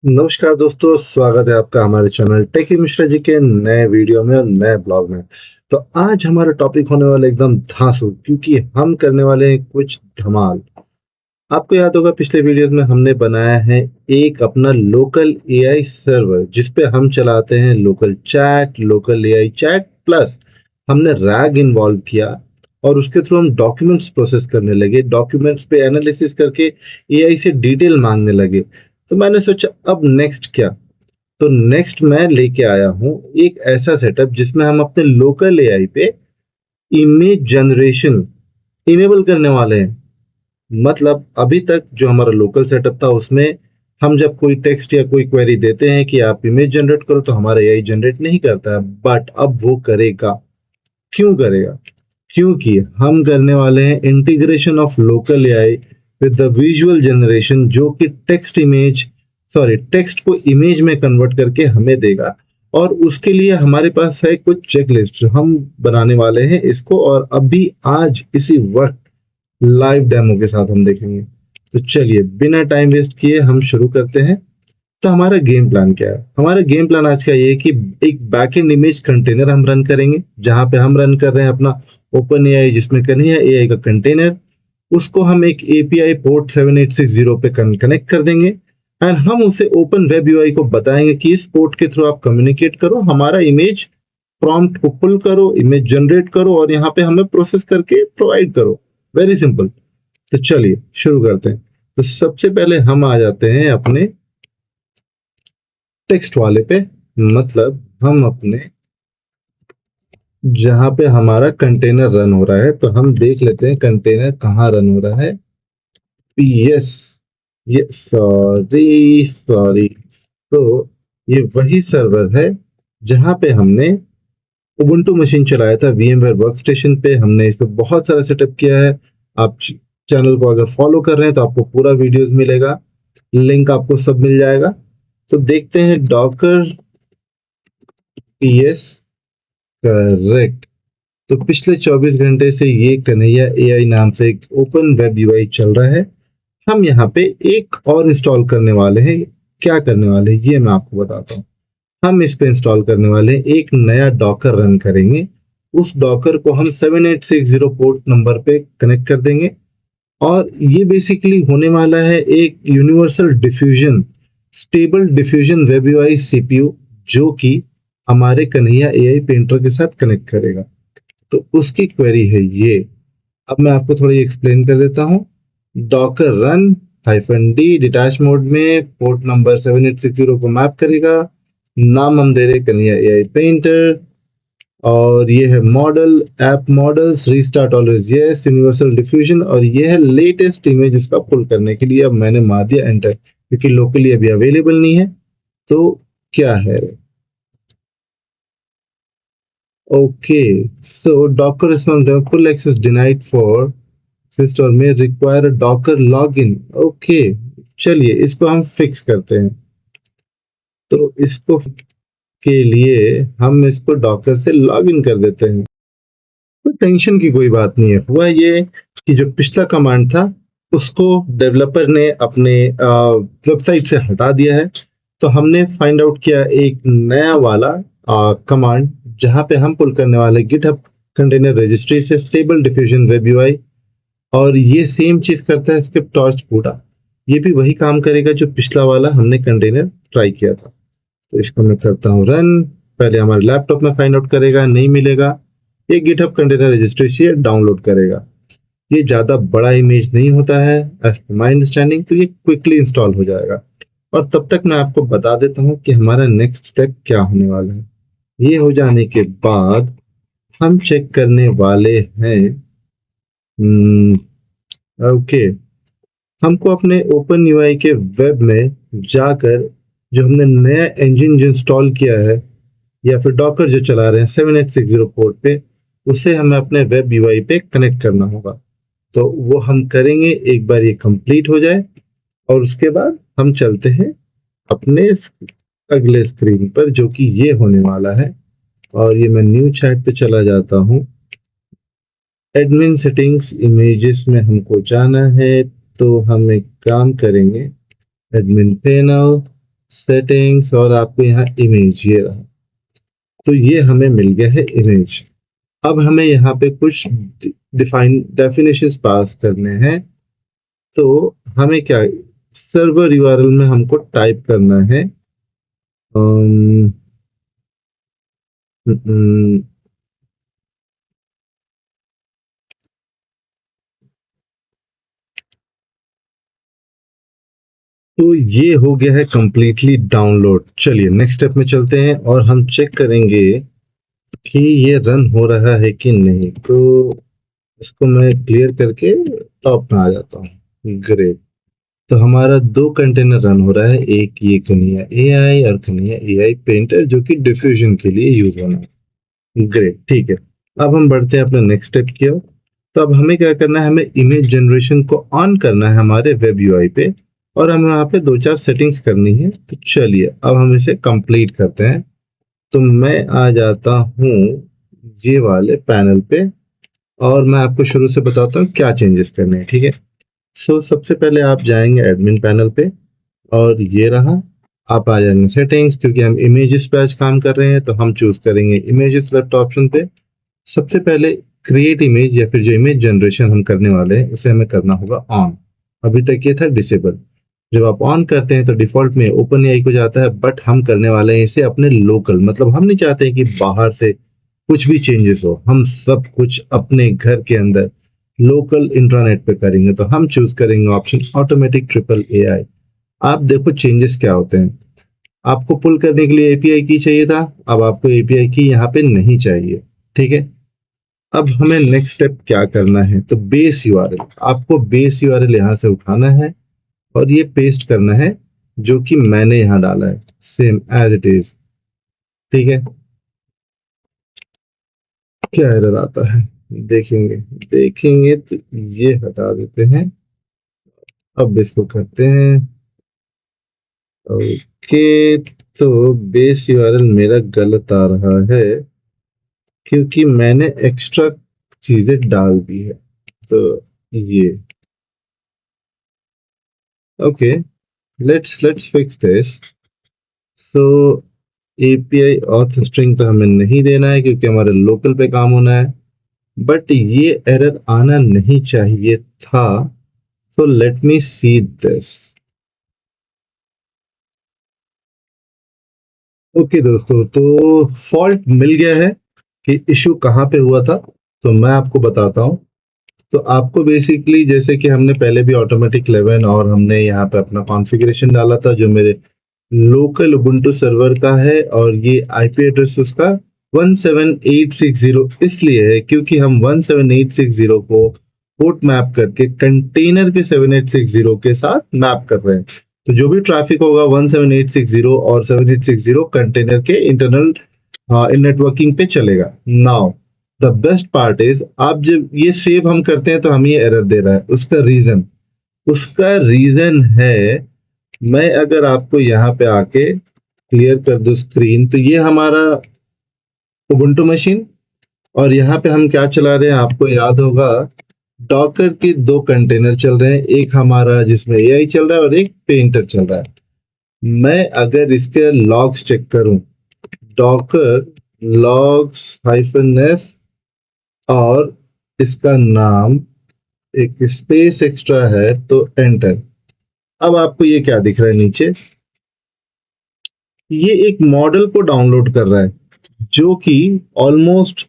नमस्कार दोस्तों, स्वागत है आपका हमारे चैनल टेकी मिश्रा जी के नए वीडियो में और नए ब्लॉग में। तो आज हमारा टॉपिक होने वाला एकदम धांसू, क्योंकि हम करने वाले हैं कुछ धमाल। आपको याद होगा पिछले वीडियोस में हमने बनाया है एक अपना लोकल एआई सर्वर, जिस पे हम चलाते हैं local chat, local AI chat plus हमने रैग इन्वॉल्व किया और उसके थ्रू हम डॉक्यूमेंट्स प्रोसेस करने लगे। डॉक्यूमेंट्स पे एनालिसिस करके एआई से डिटेल मांगने लगे। तो मैंने सोचा अब नेक्स्ट क्या। तो नेक्स्ट मैं लेके आया हूँ एक ऐसा सेटअप जिसमें हम अपने लोकल एआई पे इमेज जनरेशन इनेबल करने वाले हैं। मतलब अभी तक जो हमारा लोकल सेटअप था उसमें हम जब कोई टेक्स्ट या कोई क्वेरी देते हैं कि आप इमेज जनरेट करो, तो हमारा एआई जनरेट नहीं करता है, बट अब वो करेगा। क्यों करेगा? क्योंकि हम करने वाले हैं integration of local AI with the visual generation, जो कि टेक्स्ट को इमेज में कन्वर्ट करके हमें देगा। और उसके लिए हमारे पास है कुछ चेकलिस्ट, हम बनाने वाले हैं इसको, और अभी आज इसी वक्त लाइव डेमो के साथ हम देखेंगे। तो चलिए बिना टाइम वेस्ट किए हम शुरू करते हैं। तो हमारा गेम प्लान क्या है? हमारा गेम प्लान आज का ये है कि एक बैकएंड इमेज कंटेनर हम रन करेंगे, जहां पे हम रन कर रहे हैं अपना ओपन एआई, जिसमें कन्हैया एआई का कंटेनर। उसको हम एक एपीआई पोर्ट 7860 पे कनेक्ट कर देंगे एंड हम उसे ओपन वेब यूआई को बताएंगे कि इस पोर्ट के थ्रू आप कम्युनिकेट करो, हमारा इमेज प्रॉम्प्ट को पुल करो, इमेज जनरेट करो और यहाँ पे हमें प्रोसेस करके प्रोवाइड करो। Very simple. तो चलिए शुरू करते हैं। तो सबसे पहले हम आ जाते हैं अपने टेक्स्ट वाले पे, मतलब हम अपने जहां पे हमारा कंटेनर रन हो रहा है, तो हम देख लेते हैं कंटेनर कहाँ रन हो रहा है। यस, ये सॉरी सॉरी, तो ये वही सर्वर है जहां पे हमने उबुंटू मशीन चलाया था VMware वर्कस्टेशन पे। हमने इस पे बहुत सारा सेटअप किया है। आप चैनल को अगर फॉलो कर रहे हैं तो आपको पूरा वीडियोस मिलेगा, लिंक आपको सब मिल जाएगा। तो देखते हैं डॉकर पीएस। करेक्ट। तो पिछले 24 घंटे से ये कन्हैया एआई नाम से एक ओपन वेब यूआई चल रहा है। हम यहाँ पे एक और इंस्टॉल करने वाले हैं। क्या करने वाले हैं ये मैं आपको बताता हूँ। हम इस पे इंस्टॉल करने वाले हैं एक नया डॉकर रन करेंगे। उस डॉकर को हम 7860 पोर्ट नंबर पे कनेक्ट कर देंगे और ये बेसिकली होने वाला है एक universal diffusion, stable diffusion web UI CPU, जो कि हमारे कन्हैया एआई पेंटर के साथ कनेक्ट करेगा। तो उसकी क्वेरी है ये। अब मैं आपको थोड़ी एक्सप्लेन कर देता हूँ। Docker run -d detach mode में पोर्ट नंबर 7860 को मैप करेगा। नाम हम दे रहे कन्हैया एआई पेंटर, और ये है model, app models, restart always yes, universal diffusion, और ये है लेटेस्ट इमेज इसका पुल करने के लिए। अब मैंने मार दिया एंटर, क्योंकि लोकली अभी अवेलेबल नहीं है। तो क्या है? Okay, so docker full access denied for system में रिक्वायर डॉकर लॉगिन। ओके, चलिए इसको हम फिक्स करते हैं। तो इसको के लिए हम इसको डॉकर से लॉगिन कर देते हैं। तो टेंशन की कोई बात नहीं है। हुआ ये कि जो पिछला कमांड था उसको डेवलपर ने अपने वेबसाइट से हटा दिया है। तो हमने फाइंड आउट किया एक नया वाला कमांड, जहां पे हम पुल करने वाले गिटहब कंटेनर रजिस्ट्री से स्टेबल डिफ्यूजन वेब यूआई। और ये सेम चीज करता है स्क्रिप्ट टॉर्च पूरा। ये भी वही काम करेगा जो पिछला वाला हमने कंटेनर ट्राई किया था। तो इसको मैं करता हूँ रन। पहले हमारे लैपटॉप में फाइंड आउट करेगा, नहीं मिलेगा। ये गिटहब कंटेनर रजिस्ट्री से डाउनलोड करेगा। ये ज्यादा बड़ा इमेज नहीं होता है एज पर माई अंडरस्टैंडिंग, तो ये क्विकली इंस्टॉल हो जाएगा। और तब तक मैं आपको बता देता हूँ कि हमारा नेक्स्ट स्टेप क्या होने वाला है। ये हो जाने के बाद हम चेक करने वाले हैं। ओके, हमको अपने ओपन यूआई के वेब में जाकर जो हमने नया इंजन जो इंस्टॉल किया है, या फिर डॉकर जो चला रहे हैं 7860 पोर्ट पे, उसे हमें अपने वेब यूआई पे कनेक्ट करना होगा। तो वो हम करेंगे एक बार ये कंप्लीट हो जाए, और उसके बाद हम चलते हैं अपने अगले स्क्रीन पर, जो कि ये होने वाला है। और ये मैं न्यू चैट पे चला जाता हूँ। एडमिन सेटिंग्स इमेजेस में हमको जाना है। तो हम एक काम करेंगे, एडमिन पैनल, सेटिंग्स और आपको यहाँ इमेज ये रहा। तो ये हमें मिल गया है इमेज। अब हमें यहाँ पे कुछ डेफिनेशंस पास करने हैं। तो हमें क्या सर्वर यूआरएल में हमको टाइप करना है अम, अम, तो ये हो गया है कंप्लीटली डाउनलोड। चलिए नेक्स्ट स्टेप में चलते हैं और हम चेक करेंगे कि ये रन हो रहा है कि नहीं। तो इसको मैं क्लियर करके टॉप में आ जाता हूँ। ग्रेट। तो हमारा दो कंटेनर रन हो रहा है, एक ये कन्हैया एआई और कन्हैया एआई पेंटर जो कि डिफ्यूजन के लिए यूज होना है। ग्रेट, ठीक है। अब हम बढ़ते हैं अपने नेक्स्ट स्टेप की ओर। तो अब हमें क्या करना है, हमें इमेज जनरेशन को ऑन करना है हमारे वेब यूआई पे, और हमें वहाँ पे दो चार सेटिंग्स करनी है। तो चलिए अब हम इसे कंप्लीट करते हैं। तो मैं आ जाता हूँ ये वाले पैनल पे और मैं आपको शुरू से बताता हूँ क्या चेंजेस करने हैं, ठीक है। सो सबसे पहले आप जाएंगे एडमिन पैनल पे और ये रहा। आप आ जाएंगे सेटिंग्स, क्योंकि हम इमेजेस पे आज काम कर रहे हैं तो हम चूज करेंगे इमेजेस लेफ्ट ऑप्शन पे। सबसे पहले क्रिएट इमेज या फिर जो इमेज जनरेशन हम करने वाले हैं उसे हमें करना होगा ऑन। अभी तक ये था डिसेबल। जब आप ऑन करते हैं तो डिफॉल्ट में ओपन एआई को जाता है, बट हम करने वाले हैं इसे अपने लोकल, मतलब हम नहीं चाहते हैं कि बाहर से कुछ भी चेंजेस हो। हम सब कुछ अपने घर के अंदर लोकल इंट्रानेट पे करेंगे। तो हम चूज करेंगे ऑप्शन ऑटोमेटिक ट्रिपल एआई। आप देखो चेंजेस क्या होते हैं। आपको पुल करने के लिए एपीआई की चाहिए था, अब आपको एपीआई की यहाँ पे नहीं चाहिए, ठीक है। अब हमें नेक्स्ट स्टेप क्या करना है, तो बेस यूआरएल, आपको बेस यूआरएल यहाँ से उठाना है और ये पेस्ट करना है जो कि मैंने यहाँ डाला है, सेम एज इट इज, ठीक है। क्या एरर आता है देखेंगे, देखेंगे तो ये हटा देते हैं। अब इसको करते हैं ओके। तो बेस यूआरएल मेरा गलत आ रहा है क्योंकि मैंने एक्स्ट्रा चीजें डाल दी है। तो ये okay, let's fix this. So API auth string तो हमें नहीं देना है क्योंकि हमारे लोकल पे काम होना है, बट ये एरर आना नहीं चाहिए था। तो let me see this. Okay दोस्तों, तो फॉल्ट मिल गया है कि इशू कहाँ पे हुआ था। तो मैं आपको बताता हूँ। तो आपको बेसिकली जैसे कि हमने पहले भी ऑटोमेटिक 11 और हमने यहाँ पे अपना कॉन्फ़िगरेशन डाला था जो मेरे लोकल उबुंटू सर्वर का है, और ये आईपी एड्रेस उसका 17860 इसलिए है क्योंकि हम 17860 को पोर्ट मैप करके कंटेनर के 7860 के साथ मैप कर रहे हैं। तो जो भी ट्रैफिक होगा 17860 और 7860 कंटेनर के इंटरनल नेटवर्किंग पे चलेगा। Now the best part is, आप जब ये सेव हम करते हैं तो हम ये एरर दे रहा है। उसका रीजन है, मैं अगर आपको यहाँ पे आके क्लियर कर दूं स्क्रीन, तो ये हमारा उबुंटू मशीन, और यहाँ पे हम क्या चला रहे हैं आपको याद होगा, डॉकर के दो कंटेनर चल रहे हैं, एक हमारा जिसमें एआई चल रहा है और एक पेंटर चल रहा है। मैं अगर इसके लॉग्स चेक करूं, डॉकर लॉग्स -f और इसका नाम एक स्पेस एक्स्ट्रा है तो एंटर। अब आपको ये क्या दिख रहा है नीचे, ये एक मॉडल को डाउनलोड कर रहा है जो कि ऑलमोस्ट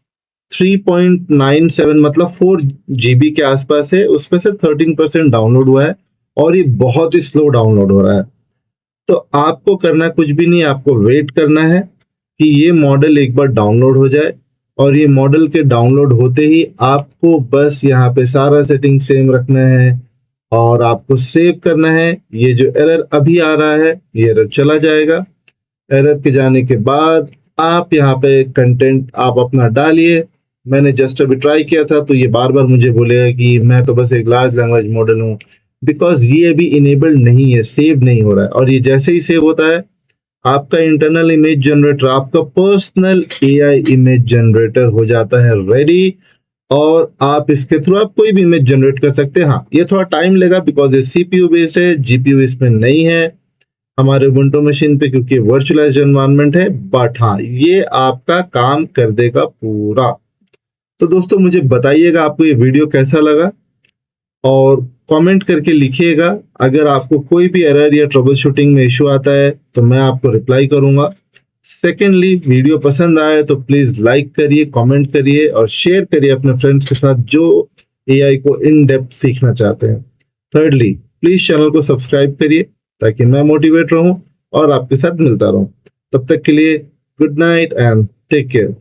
3.97 मतलब 4 GB के आसपास है। उसमें से 13% डाउनलोड हुआ है और ये बहुत ही स्लो डाउनलोड हो रहा है। तो आपको करना कुछ भी नहीं, आपको वेट करना है कि ये मॉडल एक बार डाउनलोड हो जाए, और ये मॉडल के डाउनलोड होते ही आपको बस यहाँ पे सारा सेटिंग सेम रखना है और आपको सेव करना है। ये जो एरर अभी आ रहा है ये एरर चला जाएगा। एरर के जाने के बाद आप यहाँ पे कंटेंट आप अपना डालिए। मैंने जस्ट अभी ट्राई किया था तो ये बार बार मुझे बोलेगा कि मैं तो बस एक लार्ज लैंग्वेज मॉडल हूँ, बिकॉज ये अभी इनेबल्ड नहीं है, सेव नहीं हो रहा है। और ये जैसे ही सेव होता है आपका इंटरनल इमेज जनरेटर, आपका पर्सनल एआई इमेज जनरेटर हो जाता है रेडी, और आप इसके थ्रू आप कोई भी इमेज जनरेट कर सकते हैं। हाँ, ये थोड़ा टाइम लेगा बिकॉज ये सीपीयू बेस्ड है, जीपीयू इसमें नहीं है। हमारे उबुंटू मशीन पे, क्योंकि वर्चुअलाइज्ड एनवायरनमेंट है, बट हाँ ये आपका काम कर देगा पूरा। तो दोस्तों मुझे बताइएगा आपको ये वीडियो कैसा लगा, और कमेंट करके लिखिएगा। अगर आपको कोई भी एरर या ट्रबल शूटिंग में इशू आता है तो मैं आपको रिप्लाई करूंगा। सेकेंडली, वीडियो पसंद आए तो प्लीज लाइक करिए, कमेंट करिए और शेयर करिए अपने फ्रेंड्स के साथ जो एआई को इन डेप्थ सीखना चाहते हैं। थर्डली, प्लीज चैनल को सब्सक्राइब करिए ताकि मैं मोटिवेट रहूं और आपके साथ मिलता रहूं। तब तक के लिए good night and take care.